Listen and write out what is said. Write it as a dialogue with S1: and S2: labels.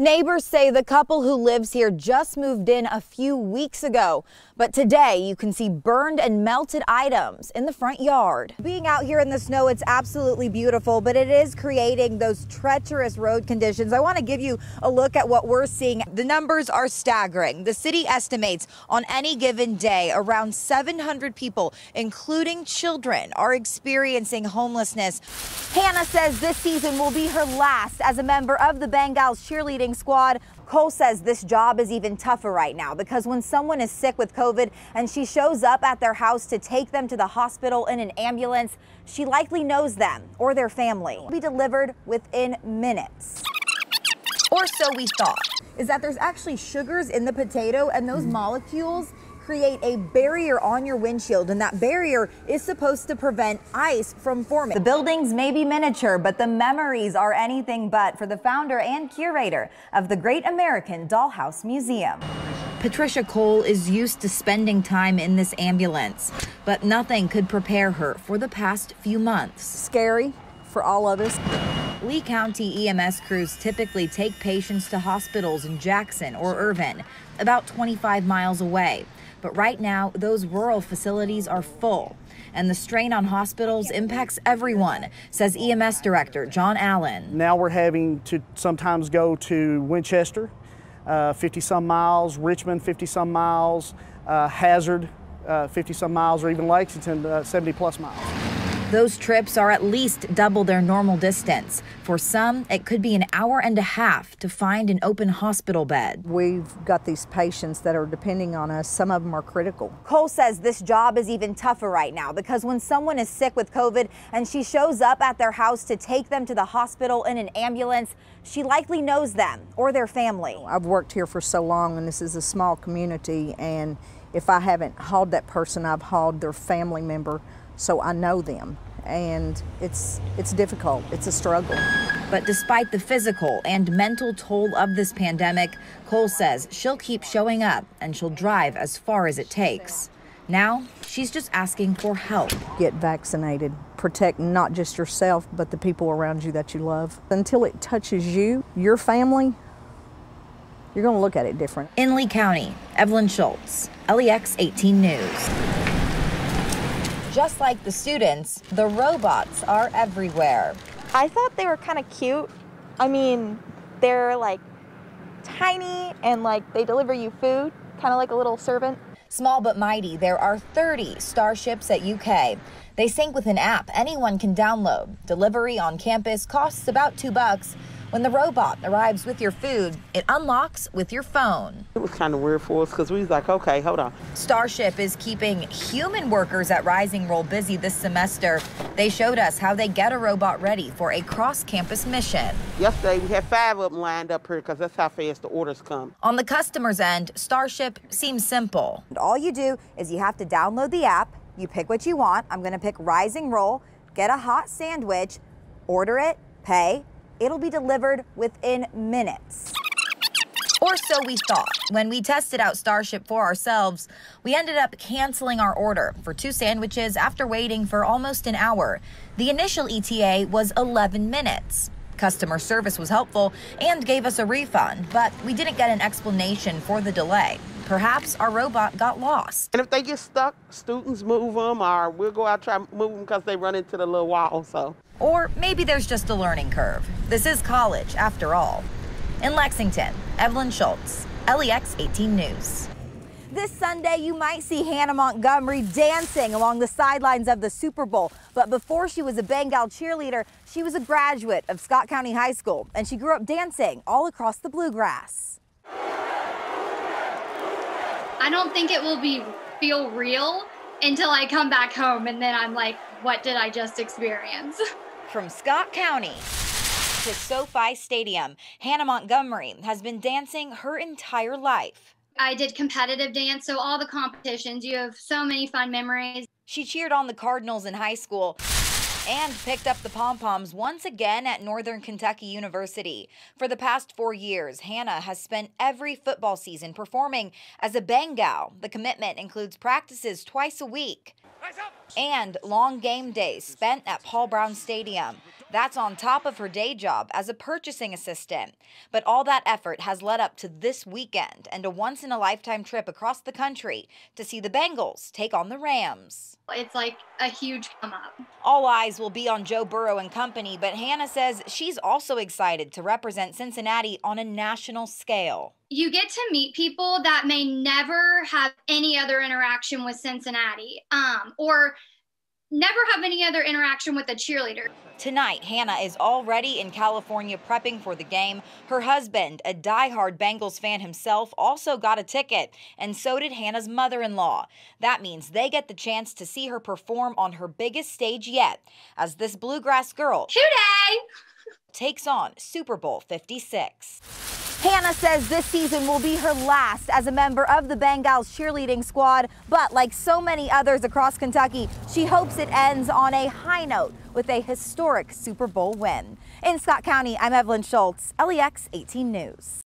S1: Neighbors say the couple who lives here just moved in a few weeks ago, but today you can see burned and melted items in the front yard. Being out here in the snow, it's absolutely beautiful, but it is creating those treacherous road conditions. I want to give you a look at what we're seeing. The numbers are staggering. The city estimates on any given day around 700 people, including children, are experiencing homelessness. Hannah says this season will be her last as a member of the Bengals cheerleading squad. Cole says this job is even tougher right now because when someone is sick with COVID and she shows up at their house to take them to the hospital in an ambulance, she likely knows them or their family. Will be delivered within minutes. Or so we thought. Is that there's actually sugars in the potato, and those molecules create a barrier on your windshield, and that barrier is supposed to prevent ice from forming. The buildings may be miniature, but the memories are anything but for the founder and curator of the Great American Dollhouse Museum. Patricia Cole is used to spending time in this ambulance, but nothing could prepare her for the past few months. Scary for all of us. Lee County EMS crews typically take patients to hospitals in Jackson or Irvin, about 25 miles away. But right now, those rural facilities are full, and the strain on hospitals impacts everyone, says EMS Director John Allen.
S2: Now we're having to sometimes go to Winchester, 50-some miles, Richmond, 50-some miles, Hazard, 50-some miles, or even Lexington, 70-plus miles.
S1: Those trips are at least double their normal distance. For some, it could be an hour and a half to find an open hospital bed.
S3: We've got these patients that are depending on us. Some of them are critical.
S1: Cole says this job is even tougher right now because when someone is sick with COVID and she shows up at their house to take them to the hospital in an ambulance, she likely knows them or their family.
S3: I've worked here for so long, and this is a small community, and if I haven't hauled that person, I've hauled their family member. So I know them, and it's difficult. It's a struggle.
S1: But despite the physical and mental toll of this pandemic, Cole says she'll keep showing up and she'll drive as far as it takes. Now, she's just asking for help.
S3: Get vaccinated. Protect not just yourself, but the people around you that you love. Until it touches you, your family, you're going to look at it different.
S1: In Lee County, Evelyn Schultz, LEX 18 News. Just like the students, the robots are everywhere.
S4: I thought they were kind of cute. I mean, they're like tiny and like they deliver you food, kind of like a little servant.
S1: Small but mighty, there are 30 starships at UK. They sync with an app anyone can download. Delivery on campus costs about $2. When the robot arrives with your food, it unlocks with your phone.
S5: It was kind of weird for us because we was like, okay, hold on.
S1: Starship is keeping human workers at Rising Roll busy this semester. They showed us how they get a robot ready for a cross-campus mission.
S5: Yesterday, we had 5 of them lined up here because that's how fast the orders come.
S1: On the customer's end, Starship seems simple. All you do is you have to download the app, you pick what you want. I'm going to pick Rising Roll, get a hot sandwich, order it, pay. It'll be delivered within minutes. Or so we thought. When we tested out Starship for ourselves, we ended up canceling our order for 2 sandwiches after waiting for almost an hour. The initial ETA was 11 minutes. Customer service was helpful and gave us a refund, but we didn't get an explanation for the delay. Perhaps our robot got lost.
S5: And if they get stuck, students move them, or we'll go out try to move them because they run into the little wall, so.
S1: Or maybe there's just a learning curve. This is college, after all. In Lexington, Evelyn Schultz, LEX 18 News. This Sunday, you might see Hannah Montgomery dancing along the sidelines of the Super Bowl. But before she was a Bengal cheerleader, she was a graduate of Scott County High School, and she grew up dancing all across the bluegrass.
S6: I don't think it will feel real until I come back home, and then I'm like, what did I just experience?
S1: From Scott County to SoFi Stadium, Hannah Montgomery has been dancing her entire life.
S6: I did competitive dance, so all the competitions, you have so many fun memories.
S1: She cheered on the Cardinals in high school and picked up the pom-poms once again at Northern Kentucky University. For the past 4 years, Hannah has spent every football season performing as a Bengal. The commitment includes practices twice a week. And long game days spent at Paul Brown Stadium. That's on top of her day job as a purchasing assistant. But all that effort has led up to this weekend and a once-in-a-lifetime trip across the country to see the Bengals take on the Rams.
S6: It's like a huge come up.
S1: All eyes will be on Joe Burrow and company, but Hannah says she's also excited to represent Cincinnati on a national scale.
S6: You get to meet people that may never have any other interaction with Cincinnati, or never have any other interaction with a cheerleader.
S1: Tonight, Hannah is already in California prepping for the game. Her husband, a diehard Bengals fan himself, also got a ticket, and so did Hannah's mother-in-law. That means they get the chance to see her perform on her biggest stage yet, as this bluegrass girl
S6: Today
S1: takes on Super Bowl 56.
S7: Hannah says this season will be her last as a member of the Bengals cheerleading squad, but like so many others across Kentucky, she hopes it ends on a high note with a historic Super Bowl win. In Scott County, I'm Evelyn Schultz, LEX 18 News.